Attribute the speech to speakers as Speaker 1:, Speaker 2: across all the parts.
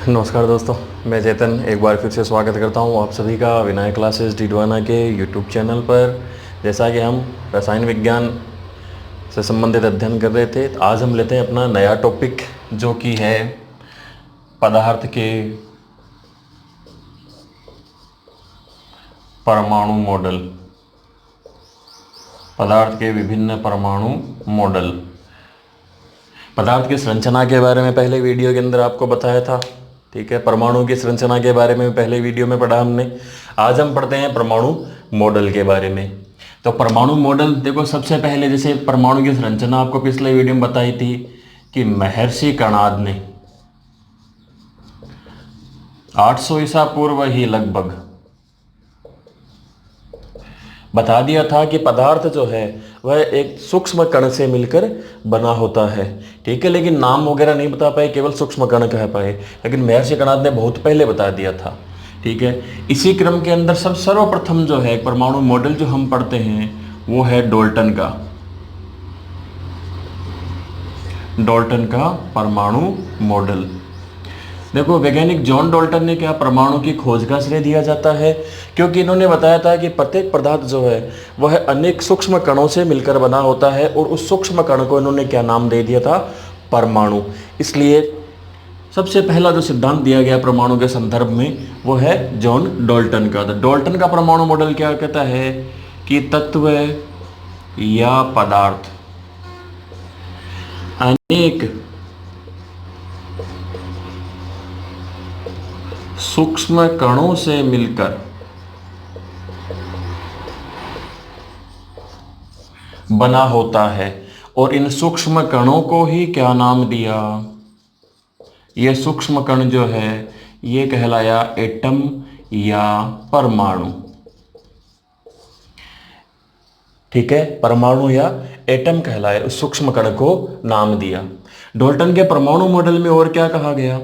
Speaker 1: नमस्कार दोस्तों, मैं चेतन एक बार फिर से स्वागत करता हूं आप सभी का विनायक क्लासेस डिडवाना के यूट्यूब चैनल पर। जैसा कि हम रसायन विज्ञान से संबंधित अध्ययन कर रहे थे, तो आज हम लेते हैं अपना नया टॉपिक जो कि है पदार्थ के परमाणु मॉडल। पदार्थ के विभिन्न परमाणु मॉडल। पदार्थ की संरचना के बारे में पहले वीडियो के अंदर आपको बताया था, ठीक है। परमाणु की संरचना के बारे में पहले वीडियो में पढ़ा हमने। आज हम पढ़ते हैं परमाणु मॉडल के बारे में। तो परमाणु मॉडल देखो, सबसे पहले जैसे परमाणु की संरचना आपको पिछले वीडियो में बताई थी कि महर्षि कणाद ने 800 ईसा पूर्व ही लगभग बता दिया था कि पदार्थ जो है वह एक सूक्ष्म कण से मिलकर बना होता है, ठीक है। लेकिन नाम वगैरह नहीं बता पाए, केवल सूक्ष्म कण कह पाए, लेकिन महर्षि कणाद ने बहुत पहले बता दिया था, ठीक है। इसी क्रम के अंदर सर्वप्रथम जो है परमाणु मॉडल जो हम पढ़ते हैं वो है डाल्टन का परमाणु मॉडल। देखो, वैज्ञानिक जॉन डाल्टन ने क्या परमाणु की खोज का श्रेय दिया जाता है, क्योंकि इन्होंने बताया था कि प्रत्येक पदार्थ जो है वह अनेक सूक्ष्म कणों से मिलकर बना होता है, और उस सूक्ष्म कण को इन्होंने क्या नाम दे दिया था, परमाणु। इसलिए सबसे पहला जो सिद्धांत दिया गया परमाणु के संदर्भ में वो है जॉन डाल्टन का। तो डाल्टन का परमाणु मॉडल क्या कहता है कि तत्व या पदार्थ अनेक सूक्ष्म कणों से मिलकर बना होता है, और इन सूक्ष्म कणों को ही क्या नाम दिया, ये सूक्ष्म कण जो है ये कहलाया एटम या परमाणु, ठीक है। परमाणु या एटम कहलाए, उस सूक्ष्म कण को नाम दिया। डाल्टन के परमाणु मॉडल में और क्या कहा गया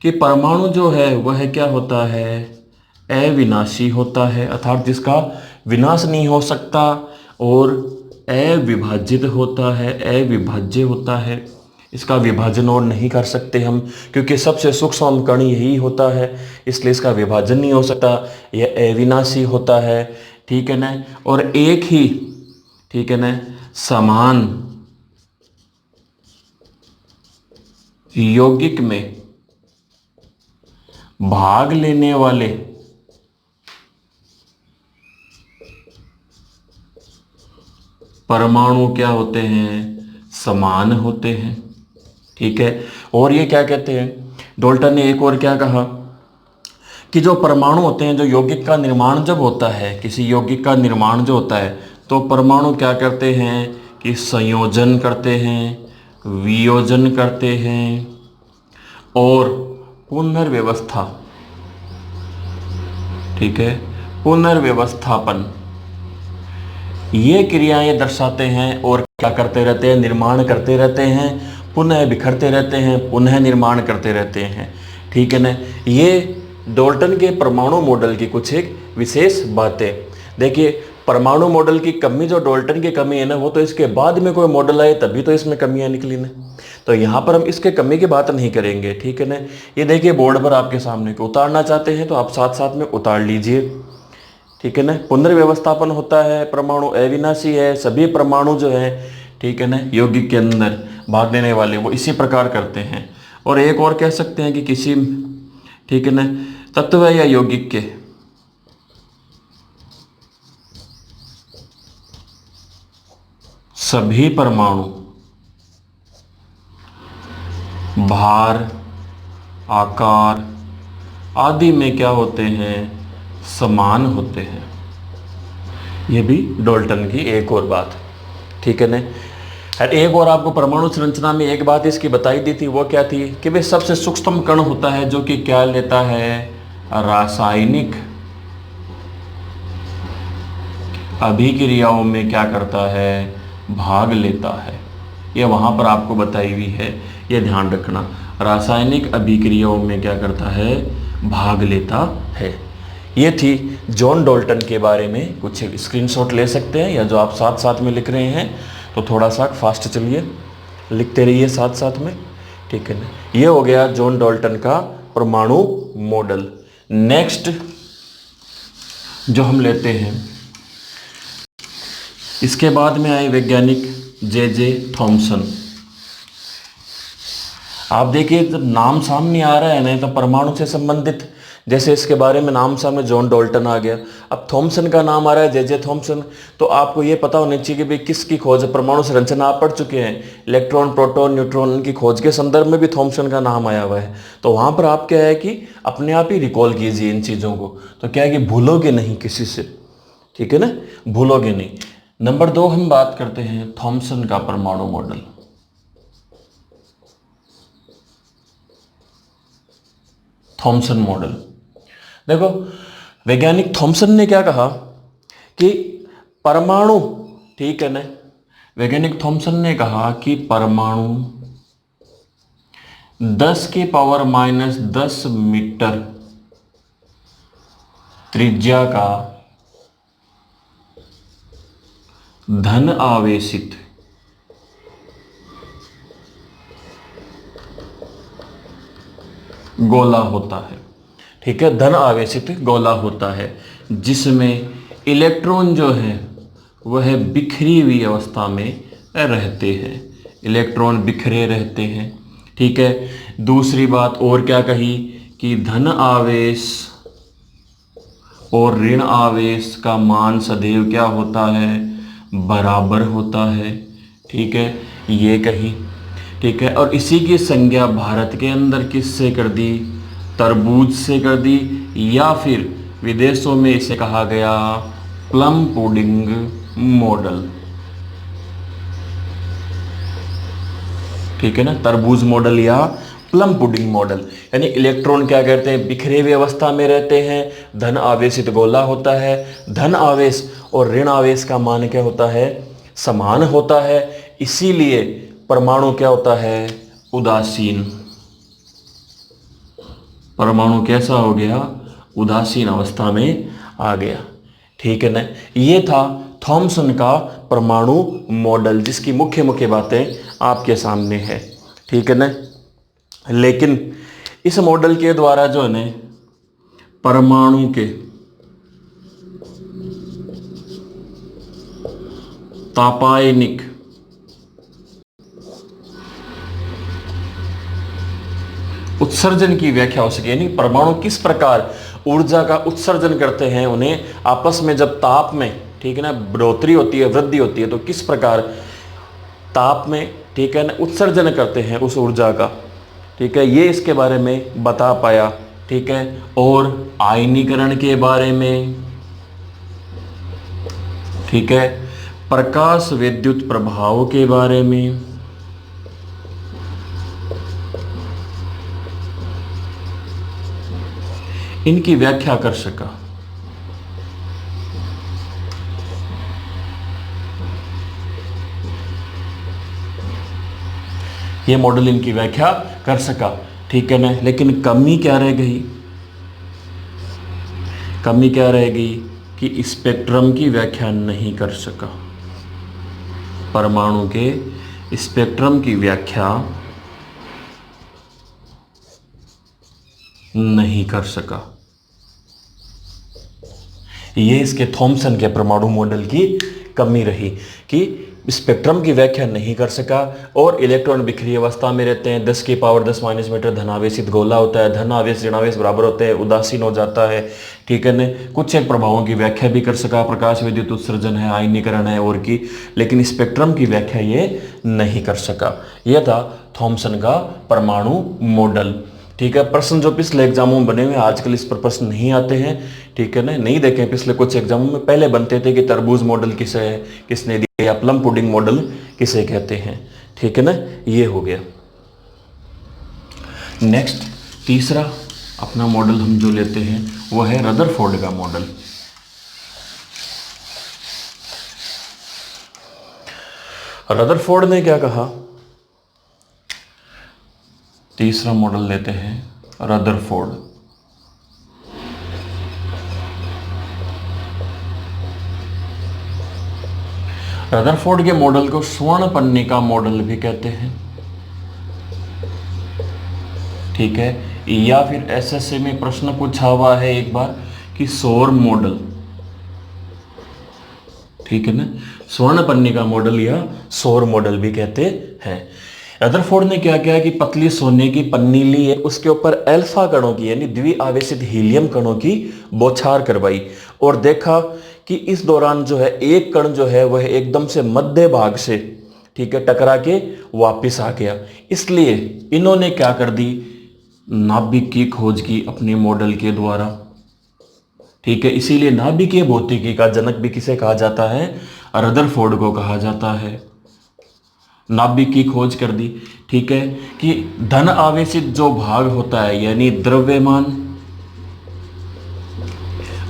Speaker 1: कि परमाणु जो है वह क्या होता है, अविनाशी होता है, अर्थात जिसका विनाश नहीं हो सकता, और अविभाजित होता है, अविभाज्य होता है। इसका विभाजन और नहीं कर सकते हम, क्योंकि सबसे सूक्ष्म कण यही होता है, इसलिए इसका विभाजन नहीं हो सकता। यह अविनाशी होता है, ठीक है ना। और एक ही, ठीक है ना, समान यौगिक में भाग लेने वाले परमाणु क्या होते हैं, समान होते हैं, ठीक है। और ये क्या कहते हैं, डाल्टन ने एक और क्या कहा कि जो परमाणु होते हैं, जो यौगिक का निर्माण जब होता है, किसी यौगिक का निर्माण जो होता है, तो परमाणु क्या करते हैं कि संयोजन करते हैं, वियोजन करते हैं, और पुनर्व्यवस्था, ठीक है, पुनर्व्यवस्थापन, ये क्रियाएं दर्शाते हैं। और क्या करते रहते हैं, निर्माण करते रहते हैं, पुनः बिखरते रहते हैं, पुनः निर्माण करते रहते हैं, ठीक है ना। ये डाल्टन के परमाणु मॉडल की कुछ एक विशेष बातें। देखिए, परमाणु मॉडल की कमी जो डाल्टन की कमी है ना, वो तो इसके बाद में कोई मॉडल आए तभी तो इसमें कमियां निकली ना। तो यहाँ पर हम इसके कमी की बात नहीं करेंगे, ठीक है ना। ये देखिए बोर्ड पर आपके सामने को उतारना चाहते हैं तो आप साथ साथ में उतार लीजिए, ठीक है ना। पुनर्व्यवस्थापन होता है, परमाणु अविनाशी है, सभी परमाणु जो है, ठीक है ना, यौगिक के अंदर भाग लेने वाले वो इसी प्रकार करते हैं। और एक और कह सकते हैं कि किसी, ठीक है ना, तत्व या यौगिक के सभी परमाणु भार, आकार आदि में क्या होते हैं, समान होते हैं। ये भी डाल्टन की एक और बात, ठीक है ना। और एक और आपको परमाणु संरचना में एक बात इसकी बताई दी थी, वो क्या थी कि वे सबसे सूक्ष्म कण होता है जो कि क्या लेता है, रासायनिक अभिक्रियाओं में क्या करता है, भाग लेता है। ये वहाँ पर आपको बताई हुई है, ये ध्यान रखना, रासायनिक अभिक्रियाओं में क्या करता है, भाग लेता है। ये थी जॉन डाल्टन के बारे में कुछ स्क्रीनशॉट ले सकते हैं, या जो आप साथ साथ में लिख रहे हैं तो थोड़ा सा फास्ट चलिए, लिखते रहिए साथ साथ में, ठीक है ना। ये हो गया जॉन डाल्टन का परमाणु मॉडल। नेक्स्ट जो हम लेते हैं, इसके बाद में आए वैज्ञानिक जे थॉमसन। आप देखिए जब नाम सामने आ रहा है ना, तो परमाणु से संबंधित, जैसे इसके बारे में नाम सामने जॉन डाल्टन आ गया, अब थॉमसन का नाम आ रहा है जे थॉमसन, तो आपको ये पता होना चाहिए कि भाई किसकी खोज है। परमाणु संरचना आप पढ़ चुके हैं, इलेक्ट्रॉन प्रोटॉन न्यूट्रॉन की खोज के संदर्भ में भी थॉमसन का नाम आया हुआ है। तो वहाँ पर आप क्या है कि अपने आप ही रिकॉल कीजिए इन चीज़ों को, तो क्या है कि भूलोगे नहीं किसी से, ठीक है ना, भूलोगे नहीं। नंबर 2 हम बात करते हैं थॉमसन का परमाणु मॉडल। थॉमसन मॉडल, देखो वैज्ञानिक थॉमसन ने क्या कहा कि परमाणु, ठीक है ना, वैज्ञानिक थॉमसन ने कहा कि परमाणु 10⁻⁻10 मीटर त्रिज्या का धन आवेशित गोला होता है, ठीक है, धन आवेशित गोला होता है, जिसमें इलेक्ट्रॉन जो है वह बिखरी हुई अवस्था में रहते हैं, इलेक्ट्रॉन बिखरे रहते हैं, ठीक है। दूसरी बात और क्या कही कि धन आवेश और ऋण आवेश का मान सदैव क्या होता है, बराबर होता है, ठीक है, ये कही, ठीक है। और इसी की संज्ञा भारत के अंदर किससे कर दी, तरबूज से कर दी, या फिर विदेशों में इसे कहा गया प्लम पुडिंग मॉडल, ठीक है ना, तरबूज मॉडल या प्लम पुडिंग मॉडल। यानी इलेक्ट्रॉन क्या करते हैं, बिखरे हुए अवस्था में रहते हैं, धन आवेशित गोला होता है, धन आवेश और ऋण आवेश का मान क्या होता है, समान होता है, इसीलिए परमाणु क्या होता है, उदासीन। परमाणु कैसा हो गया, उदासीन अवस्था में आ गया, ठीक है ना। ये था थॉमसन का परमाणु मॉडल, जिसकी मुख्य मुख्य बातें आपके सामने है, ठीक है ना। लेकिन इस मॉडल के द्वारा जो है ना परमाणु के तापायनिक उत्सर्जन की व्याख्या हो सके, यानी परमाणु किस प्रकार ऊर्जा का उत्सर्जन करते हैं, उन्हें आपस में जब ताप में, ठीक है ना, बढ़ोतरी होती है, वृद्धि होती है, तो किस प्रकार ताप में, ठीक है ना, उत्सर्जन करते हैं उस ऊर्जा का, ठीक है, ये इसके बारे में बता पाया, ठीक है। और आयनीकरण के बारे में, ठीक है, प्रकाश विद्युत प्रभाव के बारे में, इनकी व्याख्या कर सका। ये मॉडल इनकी व्याख्या कर सका, ठीक है ना। लेकिन कमी क्या रह गई, कमी क्या रह गई कि स्पेक्ट्रम की व्याख्या नहीं कर सका, परमाणु के स्पेक्ट्रम की व्याख्या नहीं कर सका। ये इसके थॉमसन के परमाणु मॉडल की कमी रही कि स्पेक्ट्रम की व्याख्या नहीं कर सका, और इलेक्ट्रॉन बिखरी अवस्था में रहते हैं, 10⁻10 मीटर धनावेशित गोला होता है, धन आवेश ऋण आवेश बराबर होते हैं, उदासीन हो जाता है, ठीक है न। कुछ एक प्रभावों की व्याख्या भी कर सका, प्रकाश विद्युत उत्सर्जन है, आयनीकरण है और की, लेकिन स्पेक्ट्रम की व्याख्या ये नहीं कर सका। यह था थॉमसन का परमाणु मॉडल, ठीक है। प्रश्न जो पिछले एग्जामों में बने हुए हैं, आजकल इस पर प्रश्न नहीं आते हैं, ठीक है ना, नहीं देखे पिछले कुछ एग्जामों में। पहले बनते थे कि तरबूज मॉडल किसे है, किसने दिया, या प्लम पुडिंग मॉडल किसे कहते हैं, ठीक है ना, ये हो गया। नेक्स्ट तीसरा अपना मॉडल हम जो लेते हैं वो है रदरफोर्ड का मॉडल। रदरफोर्ड ने क्या कहा, तीसरा मॉडल लेते हैं रदरफोर्ड। रदरफोर्ड के मॉडल को स्वर्ण पन्ने का मॉडल भी कहते हैं, ठीक है। या फिर एसएससी में प्रश्न पूछा हुआ है एक बार कि सौर मॉडल, ठीक है ना, स्वर्णपन्निका मॉडल या सौर मॉडल भी कहते हैं। रदरफोर्ड ने क्या किया कि पतली सोने की पन्नी ली है, उसके ऊपर अल्फा कणों की यानी द्विआवेशित हीलियम कणों की बौछार करवाई और देखा कि इस दौरान जो है एक कण जो है वह एकदम से मध्य भाग से, ठीक है, टकरा के वापस आ गया। इसलिए इन्होंने क्या कर दी, नाभिक की खोज की अपने मॉडल के द्वारा, ठीक है। इसीलिए नाभिकीय भौतिकी का जनक भी किसे कहा जाता है, रदरफोर्ड को कहा जाता है। नाभिक की खोज कर दी, ठीक है, कि धन आवेशित जो भाग होता है यानी द्रव्यमान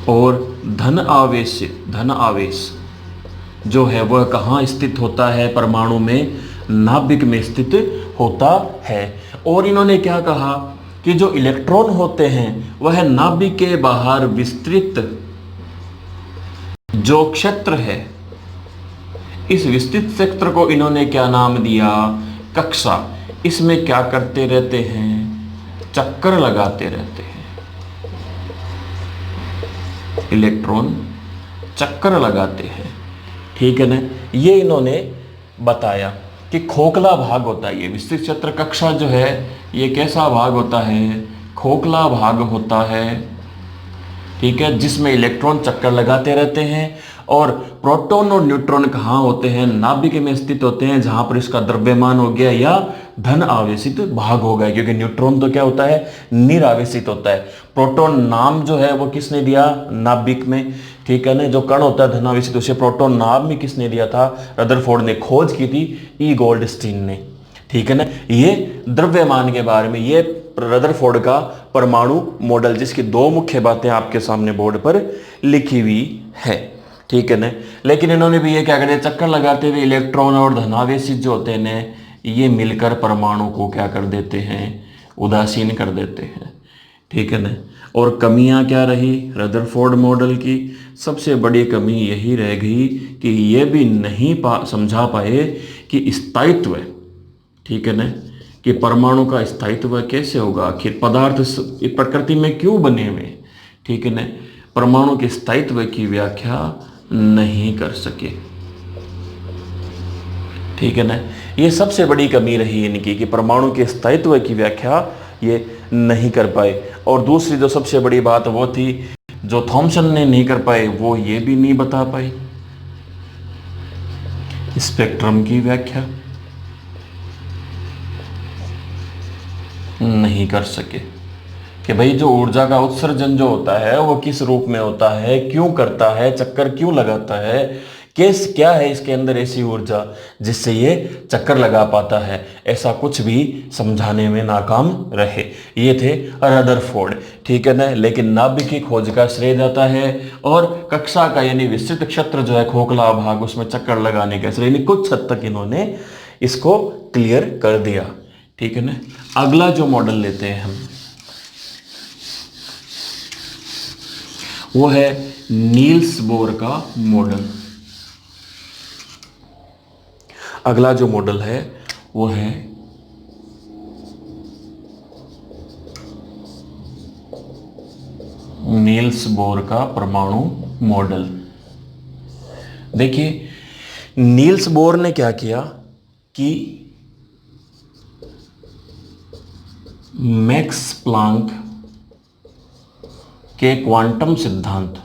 Speaker 1: और धन आवेश जो है वह कहाँ स्थित होता है, परमाणु में, नाभिक में स्थित होता है। और इन्होंने क्या कहा कि जो इलेक्ट्रॉन होते हैं वह नाभिक के बाहर विस्तृत जो क्षेत्र है, इस विस्तृत क्षेत्र को इन्होंने क्या नाम दिया, कक्षा। इसमें क्या करते रहते हैं, चक्कर लगाते रहते हैं, इलेक्ट्रॉन चक्कर लगाते हैं, ठीक है ना। ये इन्होंने बताया कि खोखला भाग होता है, ये विस्तृत क्षेत्र कक्षा जो है ये कैसा भाग होता है, खोखला भाग होता है, ठीक है, जिसमें इलेक्ट्रॉन चक्कर लगाते रहते हैं। और प्रोटॉन और न्यूट्रॉन कहाँ होते हैं, नाभिक में स्थित होते हैं, जहां पर इसका द्रव्यमान हो गया या धन आवेशित भाग हो गया, क्योंकि न्यूट्रॉन तो क्या होता है, निरावेशित होता है। प्रोटॉन नाम जो है वो किसने दिया, नाभिक में, ठीक है ना, जो कण होता है धनावेशित उसे प्रोटॉन नाम भी किसने दिया था, रदरफोर्ड ने खोज की थी, ई गोल्डस्टीन ने, ठीक है ना। ये द्रव्यमान के बारे में ये रदरफोर्ड का परमाणु मॉडल, जिसकी दो मुख्य बातें आपके सामने बोर्ड पर लिखी हुई है, ठीक है ना। लेकिन इन्होंने भी ये क्या कर दिया, चक्कर लगाते हुए इलेक्ट्रॉन और धनावेशित जो होते हैं ना, ये मिलकर परमाणु को क्या कर देते हैं, उदासीन कर देते हैं, ठीक है ना। और कमियां क्या रही रदरफोर्ड मॉडल की, सबसे बड़ी कमी यही रह गई कि ये भी नहीं समझा पाए कि स्थायित्व, ठीक है ना, कि परमाणु का स्थायित्व कैसे होगा, आखिर पदार्थ प्रकृति में क्यों बने हुए, ठीक है ना, परमाणु के स्थायित्व की व्याख्या नहीं कर सके, ठीक है ना। ये सबसे बड़ी कमी रही इनकी कि परमाणु के स्थायित्व की व्याख्या ये नहीं कर पाए। और दूसरी जो सबसे बड़ी बात वो थी, जो थॉमसन ने नहीं कर पाए, वो ये भी नहीं बता पाए, स्पेक्ट्रम की व्याख्या नहीं कर सके कि भाई जो ऊर्जा का उत्सर्जन जो होता है वो किस रूप में होता है, क्यों करता है, चक्कर क्यों लगाता है, क्या है इसके अंदर ऐसी ऊर्जा जिससे ये चक्कर लगा पाता है, ऐसा कुछ भी समझाने में नाकाम रहे। ये थे रदरफोर्ड, ठीक है ना। लेकिन नाभिक की खोज का श्रेय जाता है और कक्षा का यानी विस्तृत क्षेत्र जो है खोखला भाग, उसमें चक्कर लगाने का श्रेय कुछ हद तक इन्होंने इसको क्लियर कर दिया, ठीक है ना। अगला जो मॉडल लेते हैं हम, वो है नील्स बोर का मॉडल। अगला जो मॉडल है वो है नील्स बोर का परमाणु मॉडल। देखिए नील्स बोर ने क्या किया कि मैक्स प्लांक के क्वांटम सिद्धांत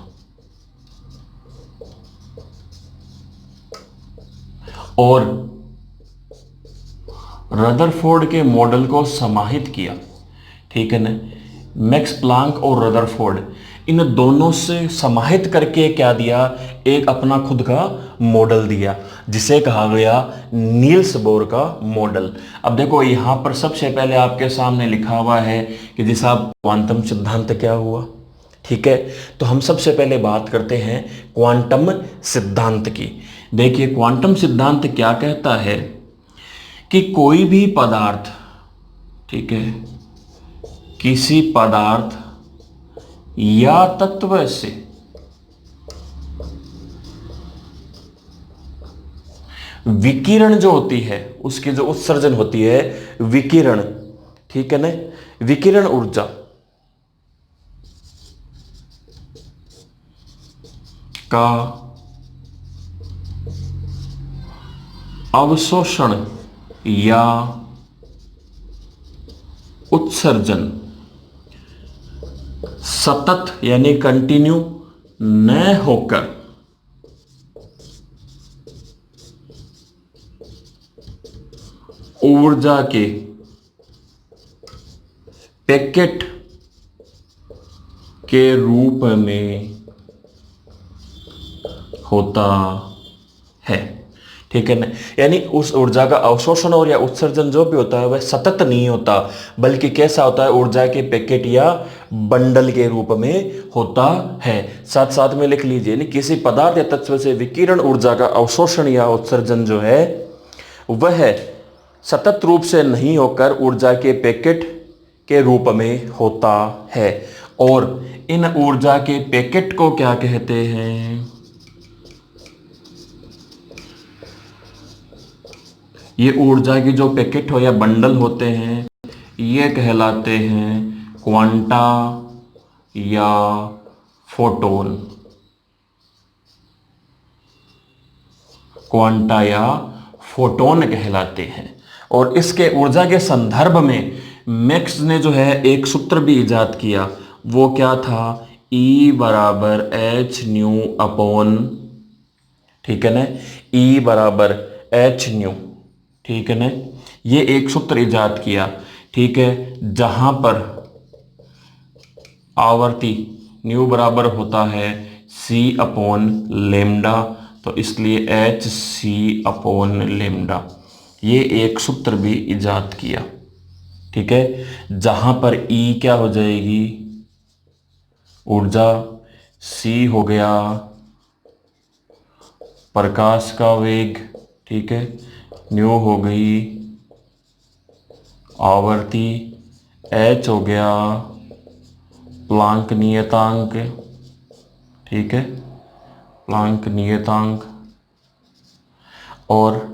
Speaker 1: और रदरफोर्ड के मॉडल को समाहित किया, ठीक है ना। मैक्स प्लांक और रदरफोर्ड इन दोनों से समाहित करके क्या दिया, एक अपना खुद का मॉडल दिया जिसे कहा गया नील्स बोर का मॉडल। अब देखो यहां पर सबसे पहले आपके सामने लिखा हुआ है कि जी साहब क्वांटम सिद्धांत क्या हुआ, ठीक है। तो हम सबसे पहले बात करते हैं क्वांटम सिद्धांत की। देखिए क्वांटम सिद्धांत क्या कहता है कि कोई भी पदार्थ, ठीक है, किसी पदार्थ या तत्व से विकिरण जो होती है, उसकी जो उत्सर्जन होती है विकिरण, ठीक है ना, विकिरण ऊर्जा का अवशोषण या उत्सर्जन सतत यानी कंटिन्यू न होकर ऊर्जा के पैकेट के रूप में होता है। ठीक है ना, यानी उस ऊर्जा का अवशोषण और या उत्सर्जन जो भी होता है वह सतत नहीं होता, बल्कि कैसा होता है, ऊर्जा के पैकेट या बंडल के रूप में होता है। साथ साथ में लिख लीजिए, किसी पदार्थ या तत्व से विकिरण ऊर्जा का अवशोषण या उत्सर्जन जो है वह सतत रूप से नहीं होकर ऊर्जा के पैकेट के रूप में होता है। और इन ऊर्जा के पैकेट को क्या कहते हैं? ये ऊर्जा की जो पैकेट हो या बंडल होते हैं ये कहलाते हैं क्वांटा या फोटोन। क्वांटा या फोटोन कहलाते हैं। और इसके ऊर्जा के संदर्भ में मैक्स ने जो है एक सूत्र भी इजाद किया, वो क्या था? E बराबर एच न्यू अपॉन, ठीक है ना, E बराबर एच न्यू, ठीक है ना, ये एक सूत्र इजाद किया। ठीक है, जहां पर आवर्ती न्यू बराबर होता है C अपॉन लेमडा, तो इसलिए एच सी अपॉन लेमडा, ये एक सूत्र भी इजाद किया। ठीक है, जहां पर E क्या हो जाएगी? ऊर्जा, C हो गया प्रकाश का वेग, ठीक है, न्यू हो गई आवर्ती, H हो गया प्लांक नियतांक, ठीक है, प्लांक नियतांक, और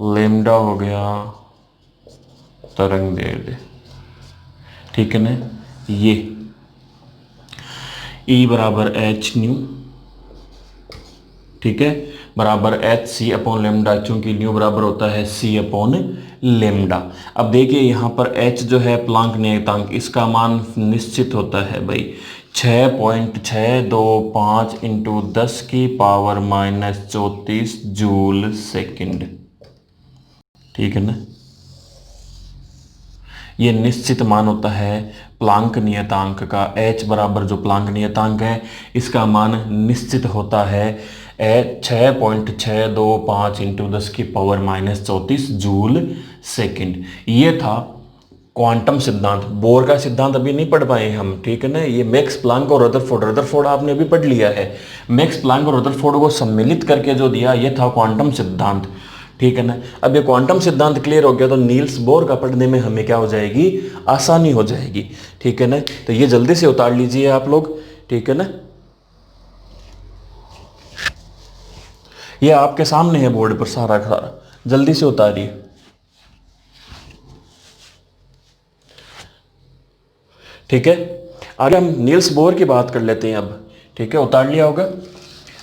Speaker 1: लेमडा हो गया तरंग दैर्ध्य। ठीक है ना, ये E बराबर एच न्यू, ठीक है, बराबर एच सी अपॉन लेमडा, क्योंकि न्यू बराबर होता है C अपॉन लेमडा। अब देखिए यहाँ पर H जो है प्लांक नियतांक, इसका मान निश्चित होता है भाई 6.625 इंटू 10 की पावर -34 जूल सेकंड। ठीक है ना, ये निश्चित मान होता है प्लांक नियतांक का। H बराबर जो प्लांक नियतांक है इसका मान निश्चित होता है 6.625 इंटू 10 की पावर -34 जूल सेकंड। ये था क्वांटम सिद्धांत। बोर का सिद्धांत अभी नहीं पढ़ पाए हम, ठीक है ना, ये मैक्स प्लांक और रदरफोर्ड आपने अभी पढ़ लिया है। मैक्स प्लांक और रदरफोर्ड को सम्मिलित करके जो दिया ये था क्वांटम सिद्धांत। ठीक है ना, अब ये क्वांटम सिद्धांत क्लियर हो गया तो नील्स बोर का पढ़ने में हमें क्या हो जाएगी? आसानी हो जाएगी। ठीक है ना, तो ये जल्दी से उतार लीजिए आप लोग। ठीक है ना, ये आपके सामने है बोर्ड पर सारा सारा, जल्दी से उतारिए। ठीक है, आगे हम नील्स बोर की बात कर लेते हैं अब। ठीक है, उतार लिया होगा।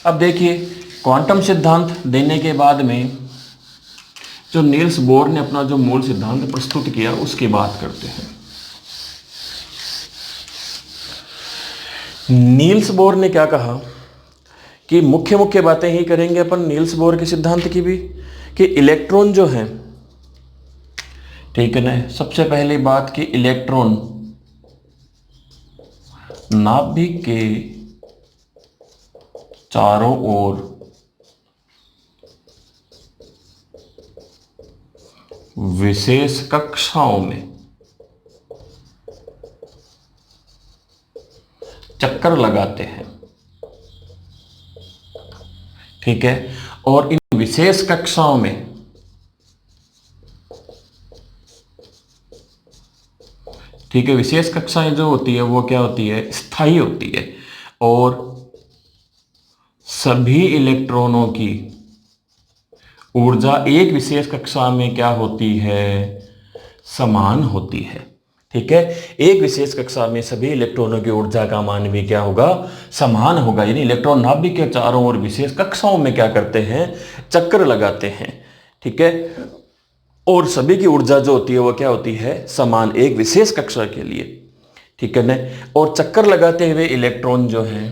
Speaker 1: अब देखिए, क्वांटम सिद्धांत देने के बाद में जो नील्स बोर ने अपना जो मूल सिद्धांत प्रस्तुत किया उसकी बात करते हैं। नील्स बोर ने क्या कहा कि मुख्य मुख्य बातें ही करेंगे अपन नील्स बोर के सिद्धांत की भी, कि इलेक्ट्रॉन जो है, ठीक है ना, सबसे पहली बात कि इलेक्ट्रॉन नाभिक के चारों ओर विशेष कक्षाओं में चक्कर लगाते हैं। ठीक है, और इन विशेष कक्षाओं में ठीक है, विशेष कक्षाएं जो होती है वो क्या होती है? स्थायी होती है। और सभी इलेक्ट्रॉनों की ऊर्जा एक विशेष कक्षा में क्या होती है? समान होती है। ठीक है। एक विशेष कक्षा में सभी इलेक्ट्रॉनों की ऊर्जा का मान भी क्या होगा, समान होगा। यानी इलेक्ट्रॉन नाभिक के चारों ओर विशेष कक्षाओं में क्या करते हैं, चक्कर लगाते हैं। ठीक है, और सभी की ऊर्जा जो होती है वो क्या होती है, समान, एक विशेष कक्षा के लिए। ठीक है ना। और चक्कर लगाते हुए इलेक्ट्रॉन जो है,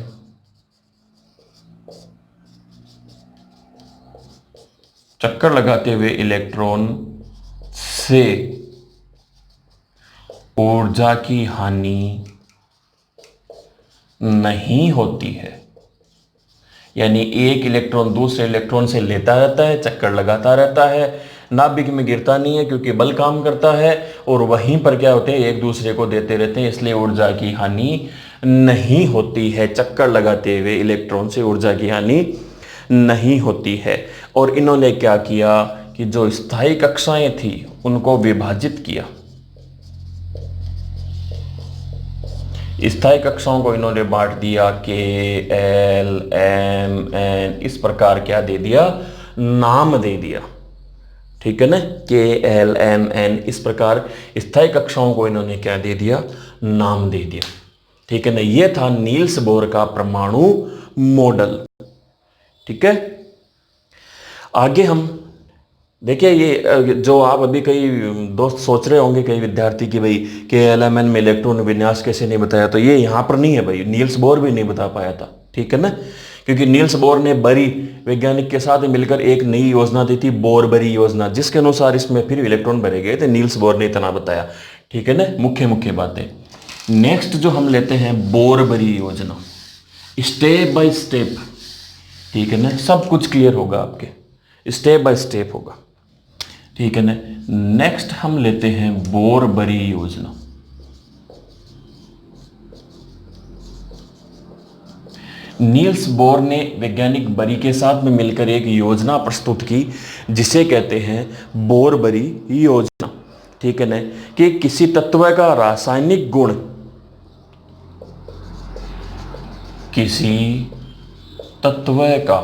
Speaker 1: चक्कर लगाते हुए इलेक्ट्रॉन से ऊर्जा की हानि नहीं होती है। यानी एक इलेक्ट्रॉन दूसरे इलेक्ट्रॉन से लेता रहता है, चक्कर लगाता रहता है, नाभिक में गिरता नहीं है क्योंकि बल काम करता है, और वहीं पर क्या होते हैं, एक दूसरे को देते रहते हैं, इसलिए ऊर्जा की हानि नहीं होती है। चक्कर लगाते हुए इलेक्ट्रॉन से ऊर्जा की हानि नहीं होती है। और इन्होंने क्या किया कि जो स्थायी कक्षाएं थी उनको विभाजित किया। स्थायी कक्षाओं को इन्होंने बांट दिया, के, एल, एम, एन, इस प्रकार क्या दे दिया, नाम दे दिया। ठीक है ना, के, एल, एम, एन, इस प्रकार स्थायी कक्षाओं को इन्होंने क्या दे दिया, नाम दे दिया। ठीक है ना, यह था नील्स बोर का परमाणु मॉडल। ठीक है, आगे हम देखिए, ये जो आप अभी कई दोस्त सोच रहे होंगे, कई विद्यार्थी कि भाई के एल-एम-एन में इलेक्ट्रॉन विन्यास कैसे नहीं बताया, तो ये यहाँ पर नहीं है भाई, नील्स बोर भी नहीं बता पाया था। ठीक है ना, क्योंकि नील्स बोर ने बरी वैज्ञानिक के साथ मिलकर एक नई योजना दी थी, बोर बरी योजना, जिसके अनुसार इसमें फिर इलेक्ट्रॉन भरे गए थे। नील्स बोर ने इतना बताया। ठीक है ना, मुख्य मुख्य बातें। नेक्स्ट जो हम लेते हैं, बोर बरी योजना, स्टेप बाय स्टेप। ठीक है ना, सब कुछ क्लियर होगा आपके, स्टेप बाय स्टेप होगा। ठीक है ना, नेक्स्ट हम लेते हैं बोर बरी योजना। नील्स बोर ने वैज्ञानिक बरी के साथ में मिलकर एक योजना प्रस्तुत की, जिसे कहते हैं बोर बरी योजना। ठीक है ना, कि किसी तत्व का रासायनिक गुण किसी तत्व का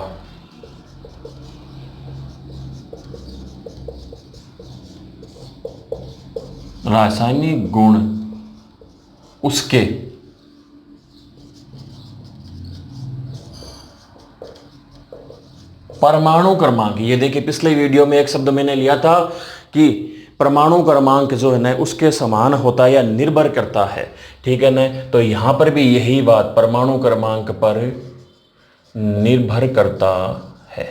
Speaker 1: रासायनिक गुण उसके परमाणु क्रमांक, ये देखिए पिछले वीडियो में एक शब्द मैंने लिया था कि परमाणु क्रमांक जो है ना उसके समान होता है या निर्भर करता है। ठीक है ना, तो यहां पर भी यही बात, परमाणु क्रमांक पर निर्भर करता है।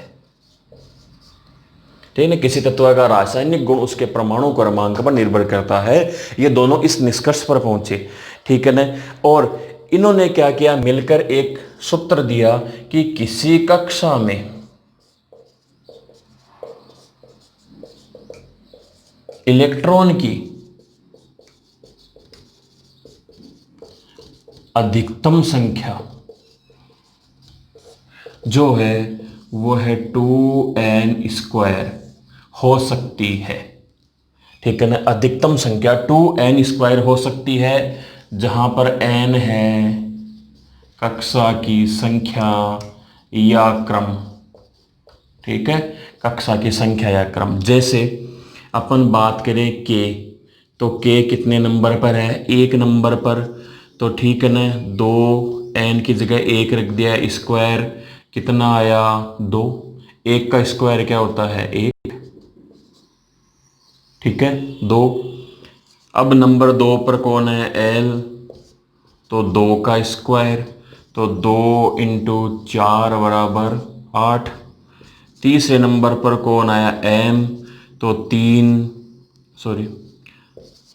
Speaker 1: ठीक है, किसी तत्व का रासायनिक गुण उसके परमाणु क्रमांक पर निर्भर करता है। ये दोनों इस निष्कर्ष पर पहुंचे। ठीक है ना, और इन्होंने क्या किया, मिलकर एक सूत्र दिया कि किसी कक्षा में इलेक्ट्रॉन की अधिकतम संख्या जो है वो है 2n² हो सकती है। ठीक है ना, अधिकतम संख्या 2n² हो सकती है, जहां पर n है कक्षा की संख्या या क्रम। ठीक है, कक्षा की संख्या या क्रम। जैसे अपन बात करें k, तो k कितने नंबर पर है, 1 नंबर पर। तो ठीक है ना, 2n की जगह 1 रख दिया, स्क्वायर कितना आया, 2। 1 का स्क्वायर क्या होता है, 1। ठीक है, 2। अब नंबर 2 पर कौन है, l, तो 2 का स्क्वायर, तो 2 × 4 = 8। तीसरे नंबर पर कौन आया, m, तो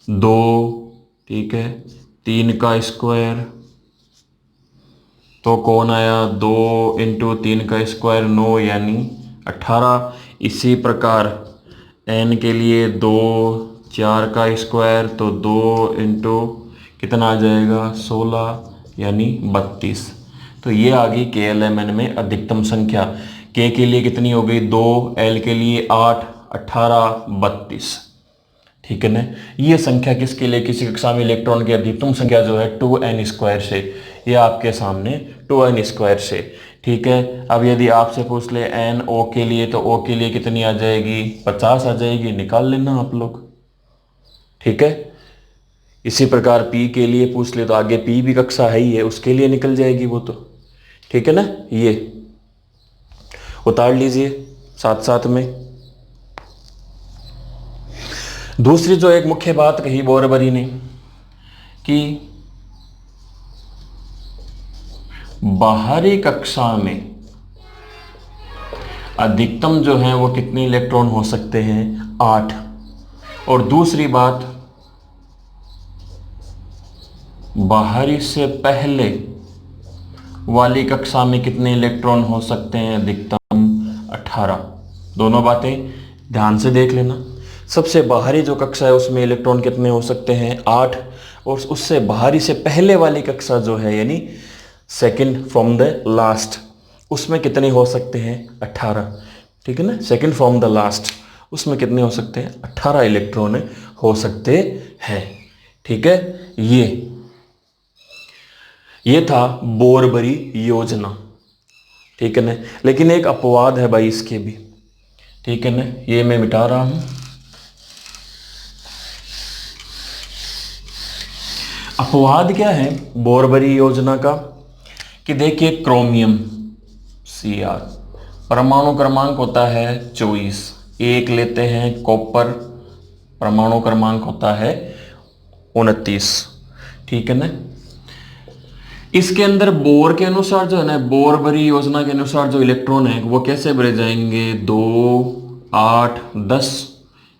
Speaker 1: 2। ठीक है, 3 का स्क्वायर, तो कौन आया, 2 × 3 का स्क्वायर 9, यानी 18। इसी प्रकार n के लिए 2, 4 का स्क्वायर, तो 2 × कितना आ जाएगा, 16, यानी 32। तो ये आ गई KLMN में अधिकतम संख्या। k के लिए कितनी हो गई, 2, l के लिए 8, 18, 32। ठीक है ना, ये संख्या किसके लिए, किसी कक्षा में इलेक्ट्रॉन की अधिकतम संख्या जो है 2n² से, ये आपके सामने 2n² से। ठीक है, अब यदि आपसे पूछ ले NO के लिए, तो O के लिए कितनी आ जाएगी, 50 आ जाएगी, निकाल लेना आप लोग। ठीक है, इसी प्रकार पी के लिए पूछ ले तो आगे पी भी कक्षा है ही है, उसके लिए निकल जाएगी वो तो। ठीक है ना, ये उतार लीजिए साथ साथ में। दूसरी जो एक मुख्य बात कही बोरबरी ने कि बाहरी कक्षा में अधिकतम जो है वो कितने इलेक्ट्रॉन हो सकते हैं, 8। और दूसरी बात, बाहरी से पहले वाली कक्षा में कितने इलेक्ट्रॉन हो सकते हैं, अधिकतम 18। दोनों बातें ध्यान से देख लेना। सबसे बाहरी जो कक्षा है उसमें इलेक्ट्रॉन कितने हो सकते हैं, 8। और उससे बाहरी से पहले वाली कक्षा जो है यानी सेकंड फ्रॉम द लास्ट, उसमें कितने हो सकते हैं, 18। ठीक है ना, सेकंड फ्रॉम द लास्ट उसमें कितने हो सकते हैं, 18 इलेक्ट्रॉन हो सकते हैं। ठीक है, ये था बोरबरी योजना। ठीक है ना, लेकिन एक अपवाद है भाई इसके भी। ठीक है ना, ये मैं मिटा रहा हूं। अपवाद क्या है बोरबरी योजना का कि देखिए क्रोमियम Cr परमाणु क्रमांक होता है 24, एक लेते हैं। कॉपर परमाणु क्रमांक होता है 29। ठीक है ना, इसके अंदर बोर के अनुसार जो है ना, बोरबरी योजना के अनुसार जो इलेक्ट्रॉन है वो कैसे भरे जाएंगे, 2, 8, 10।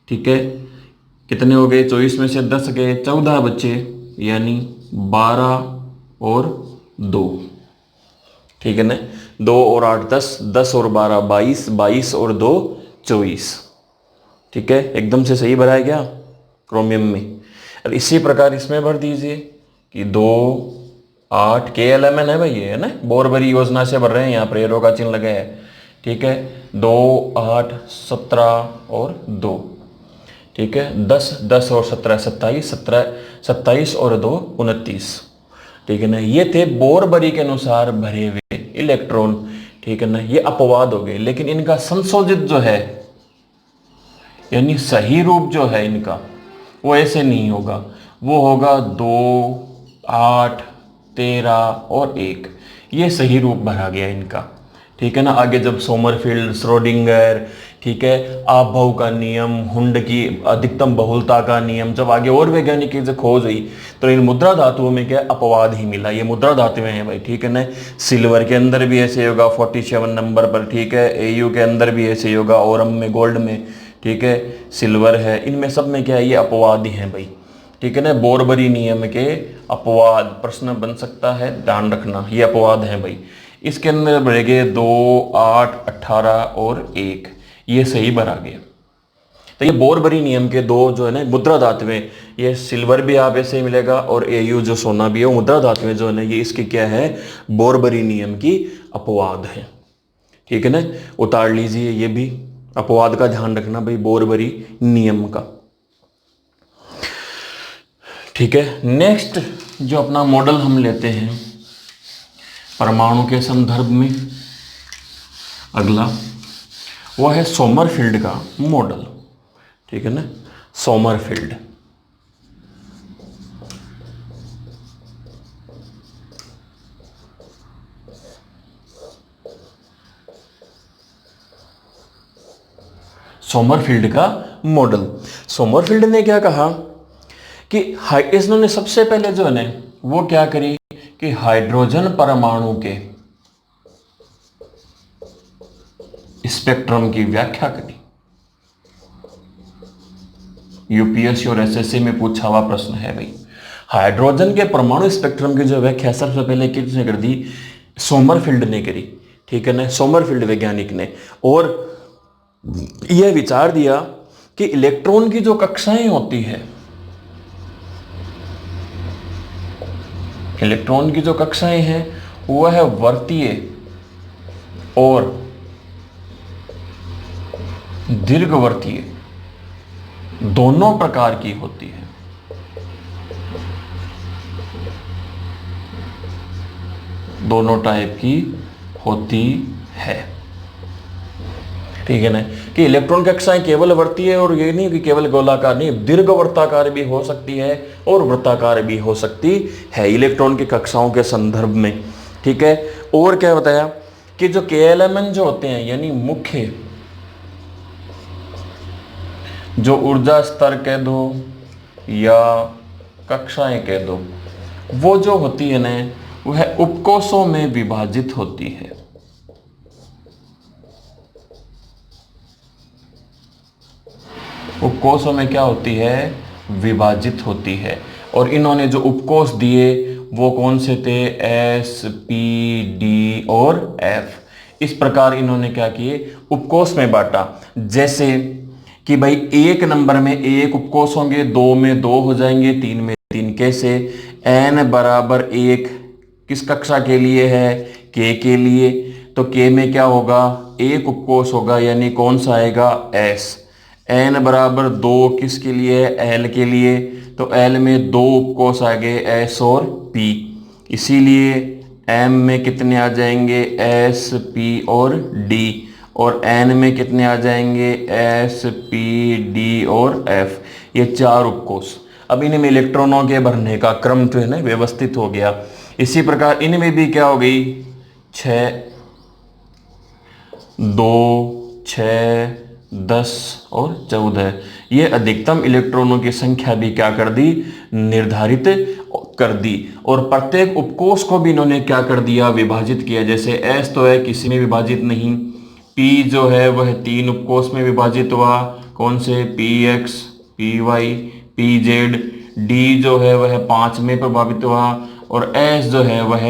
Speaker 1: ठीक है, कितने हो गए, 24 में से 10 गए, 14 बचे, यानी 12 और 2। ठीक है ना, 2 और 8 10, 10 और 12 22, 22 और 2 24। ठीक है, एकदम से सही भराया गया क्रोमियम में। और इसी प्रकार इसमें भर दीजिए कि 2, 8 KLMN है भाई, ये है ना, बोरबरी योजना से भर रहे हैं, यहाँ पर एरो का चिन्ह लगा है। ठीक है, 2, 8, 17 और 2। ठीक है, 10, 10 और 17 27, 17 27 और 2 29। ठीक है ना, ये थे बोरबरी के अनुसार भरे हुए इलेक्ट्रॉन। ठीक है ना, ये अपवाद हो गए, लेकिन इनका संशोधित जो है यानी सही रूप जो है इनका वो ऐसे नहीं होगा, वो होगा 2, 8, 13 और 1। ये सही रूप भरा गया इनका। ठीक है ना, आगे जब सोमरफील्ड, श्रोडिंगर, ठीक है, आपभाव का नियम, हुंड की अधिकतम बहुलता का नियम, जब आगे और वैज्ञानिक की खोज हुई तो इन मुद्रा धातुओं में क्या अपवाद ही मिला। ये मुद्रा धातुएं हैं भाई। ठीक है ना, सिल्वर के अंदर भी ऐसे होगा 47 नंबर पर। ठीक है, AU के अंदर भी ऐसे होगा, ओरम में, गोल्ड में, ठीक है, सिल्वर है, इनमें सब में क्या है, ये अपवाद ही हैं भाई। ठीक है ना, बोरबरी नियम के अपवाद प्रश्न बन सकता है, ध्यान रखना, ये अपवाद हैं भाई। इसके अंदर बढ़ेंगे 2, 8, 18 और 1, ये सही भरा गया। तो ये बोरबरी नियम के दो जो है ना मुद्रा धातुएं, ये सिल्वर भी आप ऐसे ही मिलेगा और AU जो सोना भी है वो मुद्रा धातुएं जो है ना, ये इसके क्या है, बोरबरी नियम की अपवाद है। ठीक है ना, उतार लीजिए, ये भी अपवाद का ध्यान रखना भाई, बोरबरी नियम का। ठीक है, नेक्स्ट जो अपना मॉडल हम लेते हैं परमाणु के संदर्भ में, अगला वो है सोमरफील्ड का मॉडल। ठीक है ना, सोमरफील्ड। सोमरफील्ड का मॉडल। सोमरफील्ड ने क्या कहा कि इसने सबसे पहले जो है ना वो क्या करी कि हाइड्रोजन परमाणु के स्पेक्ट्रम की व्याख्या करी। UPSC और SSC में पूछा हुआ प्रश्न है भाई, हाइड्रोजन के परमाणु स्पेक्ट्रम की जो व्याख्या सबसे पहले किसने कर दी, सोमरफील्ड ने करी। ठीक है ना, सोमरफील्ड वैज्ञानिक ने, और यह विचार दिया कि इलेक्ट्रॉन की जो कक्षाएं होती है, इलेक्ट्रॉन की जो कक्षाएं हैं वह है वर्तीय और दीर्घवर्तीय, दोनों प्रकार की होती है। दोनों टाइप की होती है। ठीक है ना, कि इलेक्ट्रॉन कक्षाएं केवल वर्तीय और ये नहीं कि केवल गोलाकार, नहीं, दीर्घवृत्ताकार भी हो सकती है और वृत्ताकार भी हो सकती है इलेक्ट्रॉन की कक्षाओं के संदर्भ में। ठीक है, और क्या बताया कि जो KLMN जो होते हैं, यानी मुख्य जो ऊर्जा स्तर कह दो या कक्षाएं कह दो, वो जो होती है ना, वह उपकोषों में विभाजित होती है। उपकोषों में क्या होती है, विभाजित होती है। और इन्होंने जो उपकोष दिए वो कौन से थे, S, P, D और F। इस प्रकार इन्होंने क्या किए, उपकोष में बांटा। जैसे कि भाई 1 नंबर में 1 उपकोष होंगे, 2 में 2 हो जाएंगे, 3 में 3। कैसे, n बराबर 1 किस कक्षा के लिए है, K के लिए, तो K में क्या होगा, 1 उपकोष होगा, यानी कौन सा आएगा, S। n बराबर 2 किसके लिए है, L के लिए, तो L में 2 उपकोष आ गए, S और P। इसीलिए M में कितने आ जाएंगे, S, P और D। और N में कितने आ जाएंगे, S, P, D और F। ये 4 उपकोष। अब इनमें इलेक्ट्रॉनों के भरने का क्रम जो है ना व्यवस्थित हो गया। इसी प्रकार इनमें भी क्या हो गई, 6, 2, 6, 10 और 14। ये अधिकतम इलेक्ट्रॉनों की संख्या भी क्या कर दी, निर्धारित कर दी। और प्रत्येक उपकोष को भी इन्होंने क्या कर दिया, विभाजित किया। जैसे S तो है, किसी में विभाजित नहीं। P जो है वह 3 उपकोष में विभाजित हुआ, कौन से, PX, PY, PZ। D जो है वह 5 में प्रभावित हुआ। और S जो है वह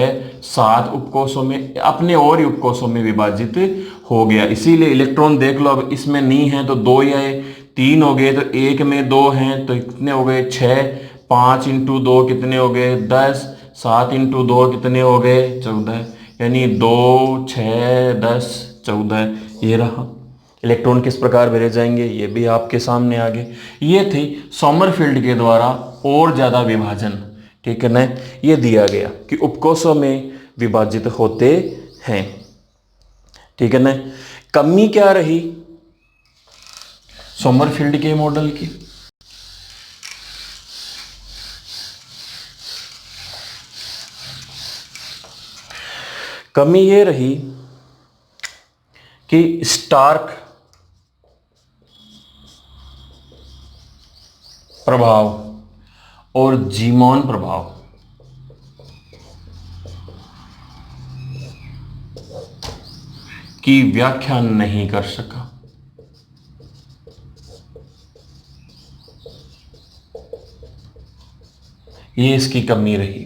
Speaker 1: 7 उपकोषों में, अपने और ही उपकोषों में विभाजित हो गया। इसीलिए इलेक्ट्रॉन देख लो, अब इसमें नहीं है तो 2 ही आए, 3 हो गए, तो 1 में 2 हैं तो कितने हो गए, 6। 5 × 2 कितने हो गए, 10। 7 × 2 कितने हो गए, 14। यानी 2, 6, 10, 14। ये रहा। इलेक्ट्रॉन किस प्रकार भेजे जाएंगे, ये भी आपके सामने आ गए। ये थी सोमरफेल्ड के द्वारा और ज़्यादा विभाजन। ठीक है ना, ये दिया गया कि उपकोषों में विभाजित होते हैं। ठीक है ना, कमी क्या रही सोमरफेल्ड के मॉडल की, कमी ये रही कि स्टार्क प्रभाव और जीमॉन प्रभाव की व्याख्या नहीं कर सका। ये इसकी कमी रही।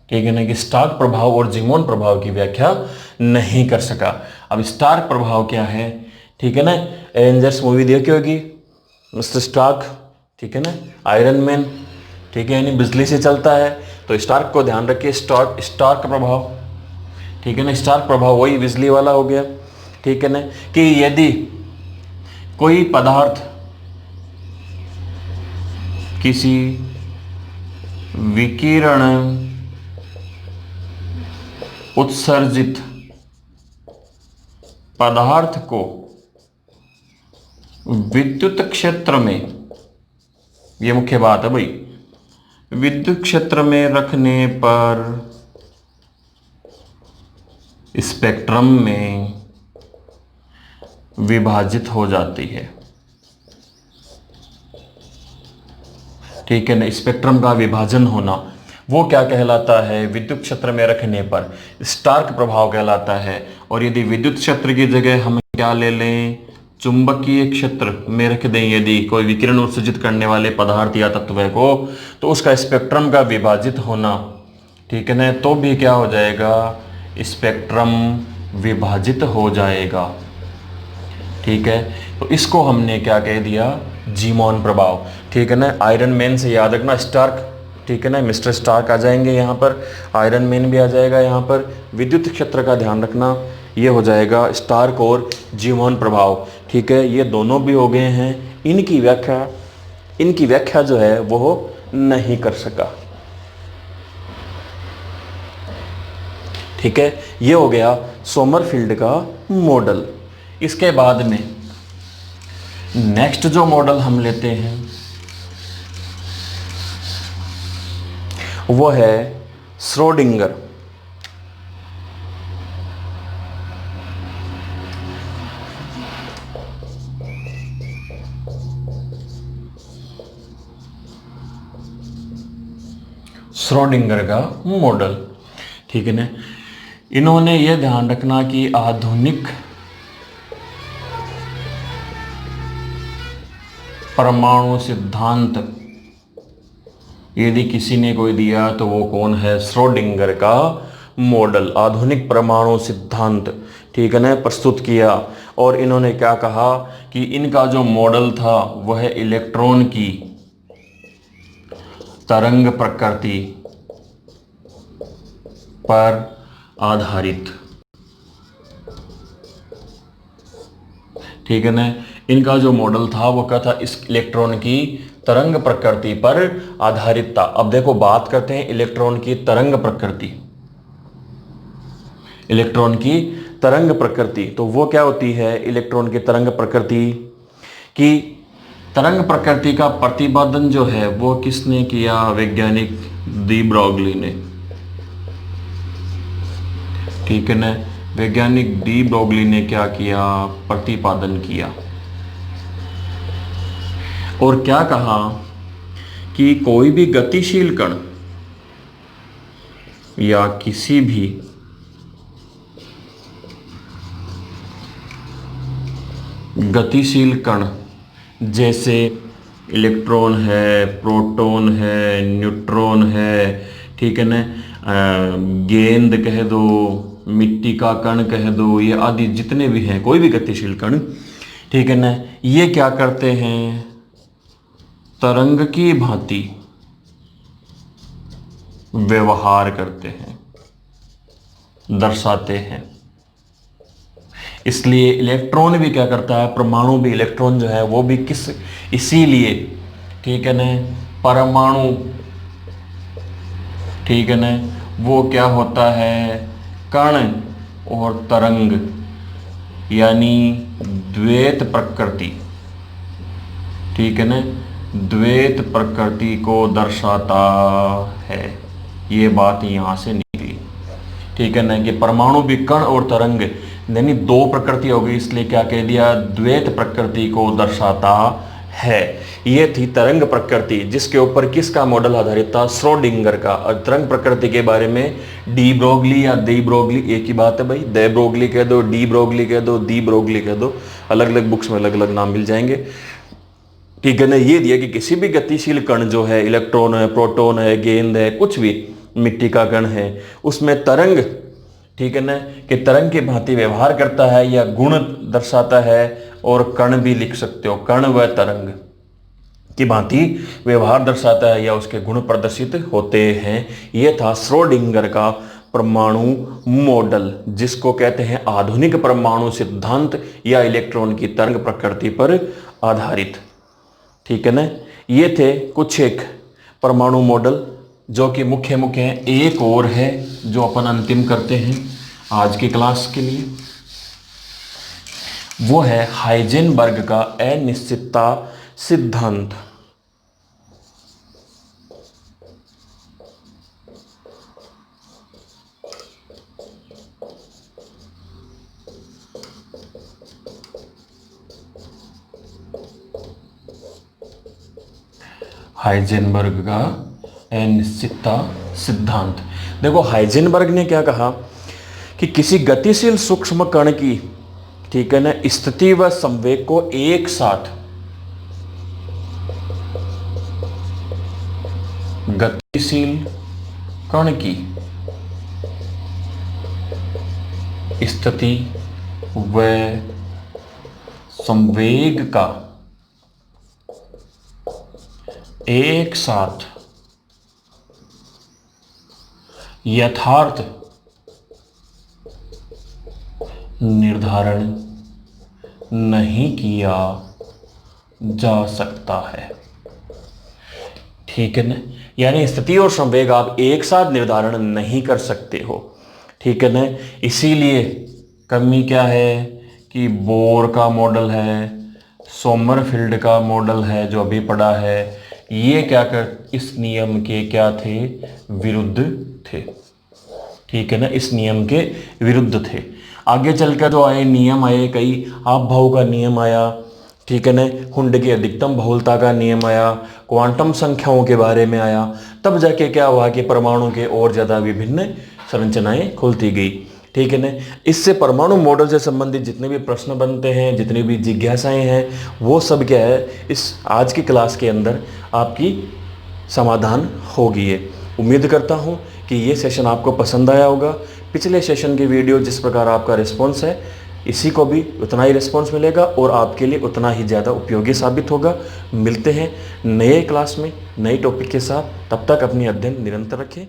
Speaker 1: ठीक है ना, कि स्टार्क प्रभाव और जीमॉन प्रभाव की व्याख्या नहीं कर सका। अब स्टार्क प्रभाव क्या है, ठीक है ना, एवेंजर्स मूवी देखी होगी, मिस्टर स्टार्क, ठीक है ना, आयरन मैन, ठीक है, यानी बिजली से चलता है, तो स्टार्क को ध्यान रखिए, स्टार्क प्रभाव, ठीक है ना, स्टार्क प्रभाव वही बिजली वाला हो गया। ठीक है ना, कि यदि कोई पदार्थ किसी विकिरण उत्सर्जित पदार्थ को विद्युत क्षेत्र में, ये मुख्य बात है भाई, विद्युत क्षेत्र में रखने पर स्पेक्ट्रम में विभाजित हो जाती है। ठीक है ना, स्पेक्ट्रम का विभाजन होना वो क्या कहलाता है, विद्युत क्षेत्र में रखने पर स्टार्क प्रभाव कहलाता है। और यदि विद्युत क्षेत्र की जगह हम क्या ले लें, चुंबकीय क्षेत्र में रख दें यदि कोई विकिरण उत्सर्जित करने वाले पदार्थ या तत्व को, तो उसका स्पेक्ट्रम का विभाजित होना, ठीक है ना, तो भी क्या हो जाएगा, स्पेक्ट्रम विभाजित हो जाएगा। ठीक है, तो इसको हमने क्या कह दिया, जीमॉन प्रभाव। ठीक है ना, आयरन मैन से याद रखना स्टार्क, ठीक है ना, मिस्टर स्टार्क आ जाएंगे यहाँ पर, आयरन मैन भी आ जाएगा यहाँ पर, विद्युत क्षेत्र का ध्यान रखना, ये हो जाएगा स्टार्क और जीमॉन प्रभाव। ठीक है, ये दोनों भी हो गए हैं। इनकी व्याख्या जो है वो नहीं कर सका। ठीक है, ये हो गया सोमरफील्ड का मॉडल। इसके बाद में नेक्स्ट जो मॉडल हम लेते हैं वो है श्रोडिंगर। श्रोडिंगर का मॉडल, ठीक है ना। इन्होंने ये ध्यान रखना कि आधुनिक परमाणु सिद्धांत यदि किसी ने कोई दिया तो वो कौन है, श्रोडिंगर का मॉडल, आधुनिक परमाणु सिद्धांत, ठीक है ना, प्रस्तुत किया। और इन्होंने क्या कहा कि इनका जो मॉडल था वह इलेक्ट्रॉन की तरंग प्रकृति पर आधारित, ठीक है ना। इनका जो मॉडल था वो क्या था, इस इलेक्ट्रॉन की तरंग प्रकृति पर आधारित था। अब देखो बात करते हैं इलेक्ट्रॉन की तरंग प्रकृति। इलेक्ट्रॉन की तरंग प्रकृति तो वो क्या होती है, इलेक्ट्रॉन की तरंग प्रकृति की तरंग प्रकृति का प्रतिपादन जो है वो किसने किया, वैज्ञानिक डी ब्रोगली ने, ठीक है ना। वैज्ञानिक डी ब्रोगली ने क्या किया, प्रतिपादन किया और क्या कहा कि कोई भी गतिशील कण या किसी भी गतिशील कण जैसे इलेक्ट्रॉन है, प्रोटॉन है, न्यूट्रॉन है, ठीक है ना, गेंद कह दो, मिट्टी का कण कह दो, ये आदि जितने भी हैं, कोई भी गतिशील कण, ठीक है ना, ये क्या करते हैं, तरंग की भांति व्यवहार करते हैं, दर्शाते हैं। इसलिए इलेक्ट्रॉन भी क्या करता है, परमाणु भी, इलेक्ट्रॉन जो है वो भी किस, इसीलिए, ठीक है ना, परमाणु, ठीक है ना, वो क्या होता है, कण और तरंग यानी द्वैत प्रकृति, ठीक है ना, द्वैत प्रकृति को दर्शाता है। ये बात यहाँ से निकली, ठीक है ना, कि परमाणु भी कण और तरंग यानी दो प्रकृति हो गई, इसलिए क्या कह दिया, द्वैत प्रकृति को दर्शाता है। ये थी तरंग प्रकृति, जिसके ऊपर किसका मॉडल आधारित था, श्रोडिंगर का। और तरंग प्रकृति के बारे में डी ब्रोगली या दी ब्रोगली एक ही बात है भाई, दे ब्रोगली कह दो, डी ब्रोगली कह दो, दी ब्रोगली कह दो, अलग अलग बुक्स में अलग अलग नाम मिल जाएंगे, ठीक है ना। ये दिया कि किसी भी गतिशील कण जो है, इलेक्ट्रॉन है, प्रोटॉन है, गेंद है, कुछ भी मिट्टी का कण है, उसमें तरंग, ठीक है ना, कि तरंग की भांति व्यवहार करता है या गुण दर्शाता है। और कण भी लिख सकते हो, कण व तरंग की भांति व्यवहार दर्शाता है या उसके गुण प्रदर्शित होते हैं। यह था श्रोडिंगर का परमाणु मॉडल, जिसको कहते हैं आधुनिक परमाणु सिद्धांत या इलेक्ट्रॉन की तरंग प्रकृति पर आधारित, ठीक है ना। ये थे कुछ एक परमाणु मॉडल जो कि मुख्य मुख्य हैं। एक और है जो अपन अंतिम करते हैं आज की क्लास के लिए, वो है हाइजेनबर्ग का अनिश्चितता सिद्धांत। हाइजेनबर्ग का अनिश्चितता सिद्धांत। देखो हाइजेनबर्ग ने क्या कहा कि किसी गतिशील सूक्ष्म कण की, ठीक है ना, स्थिति व संवेग को एक साथ, गतिशील कण की स्थिति व संवेग का एक साथ यथार्थ निर्धारण नहीं किया जा सकता है, ठीक है ना। यानी स्थिति और संवेग आप एक साथ निर्धारण नहीं कर सकते हो, ठीक है ना। इसीलिए कमी क्या है कि बोर का मॉडल है, सोमरफील्ड का मॉडल है जो अभी पढ़ा है, ये क्या कर इस नियम के क्या थे, विरुद्ध थे। ठीक है ना, इस नियम के विरुद्ध थे। आगे चलकर जो आए नियम आए कई, आप भाव का नियम आया, ठीक है ना, हुंड की अधिकतम बहुलता का नियम आया, क्वांटम संख्याओं के बारे में आया, तब जाके क्या हुआ कि परमाणु के और ज़्यादा विभिन्न संरचनाएं खुलती गई। ठीक है ना, इससे परमाणु मॉडल से संबंधित जितने भी प्रश्न बनते हैं, जितनी भी जिज्ञासाएं हैं, वो सब क्या है इस आज की क्लास के अंदर आपकी समाधान होगी। है उम्मीद करता हूँ कि ये सेशन आपको पसंद आया होगा। पिछले सेशन की वीडियो जिस प्रकार आपका रिस्पॉन्स है, इसी को भी उतना ही रिस्पॉन्स मिलेगा और आपके लिए उतना ही ज़्यादा उपयोगी साबित होगा। मिलते हैं नए क्लास में नए टॉपिक के साथ, तब तक अपनी अध्ययन निरंतर रखें।